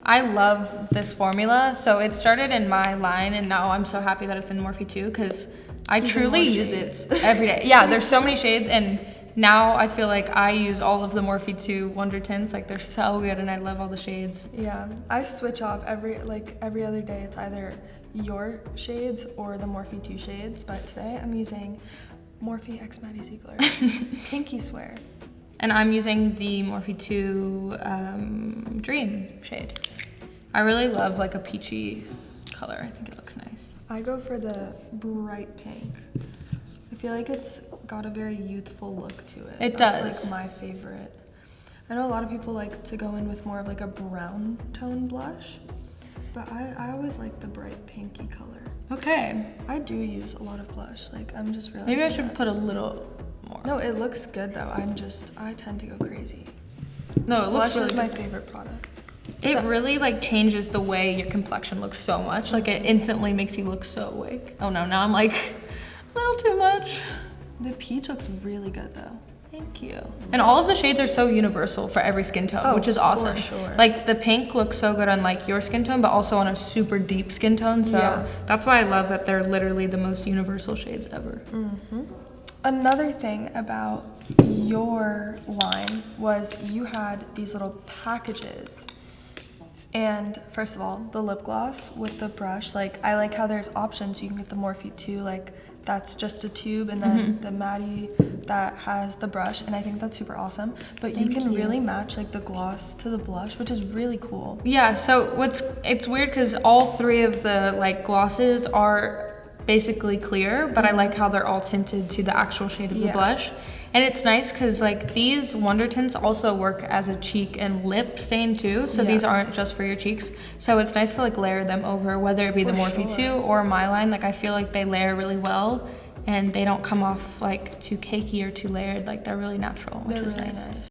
I love this formula. So it started in my line, and now I'm so happy that it's in Morphe too, because I truly use it every day. Yeah, there's so many shades, and now I feel like I use all of the Morphe 2 Wondertints. Like, they're so good, and I love all the shades. Yeah, I switch off every other day. It's either your shades or the Morphe 2 shades, but today I'm using Morphe x Maddie Ziegler. Pinky swear. And I'm using the Morphe 2 Dream shade. I really love like a peachy color. I think it looks nice. I go for the bright pink. I feel like it's got a very youthful look to it. It That's does. like my favorite. I know a lot of people like to go in with more of like a brown tone blush, but I always like the bright pinky color. Okay. I do use a lot of blush. Like, I'm just realizing Maybe I should that. put a little more. No, it looks good though. I tend to go crazy. No, it looks Blush really is my good. favorite product. It really like changes the way your complexion looks so much. Like, it instantly makes you look so awake. Oh no, now I'm like a little too much. The peach looks really good though. Thank you. And all of the shades are so universal for every skin tone, which is awesome. For sure. Like, the pink looks so good on like your skin tone, but also on a super deep skin tone. So that's why I love that they're literally the most universal shades ever. Another thing about your line was you had these little packages. And first of all, the lip gloss with the brush, like, I like how there's options. You can get the Morphe 2, like, that's just a tube, and then the Maddie that has the brush, and I think that's super awesome. But you can really match like the gloss to the blush, which is really cool. Yeah, so it's weird because all three of the like glosses are basically clear, but I like how they're all tinted to the actual shade of the blush. And it's nice because like these Wondertints also work as a cheek and lip stain too, so these aren't just for your cheeks. So it's nice to like layer them over, whether it be the Morphe 2 or my line. Like, I feel like they layer really well, and they don't come off like too cakey or too layered. Like, they're really natural, which is nice.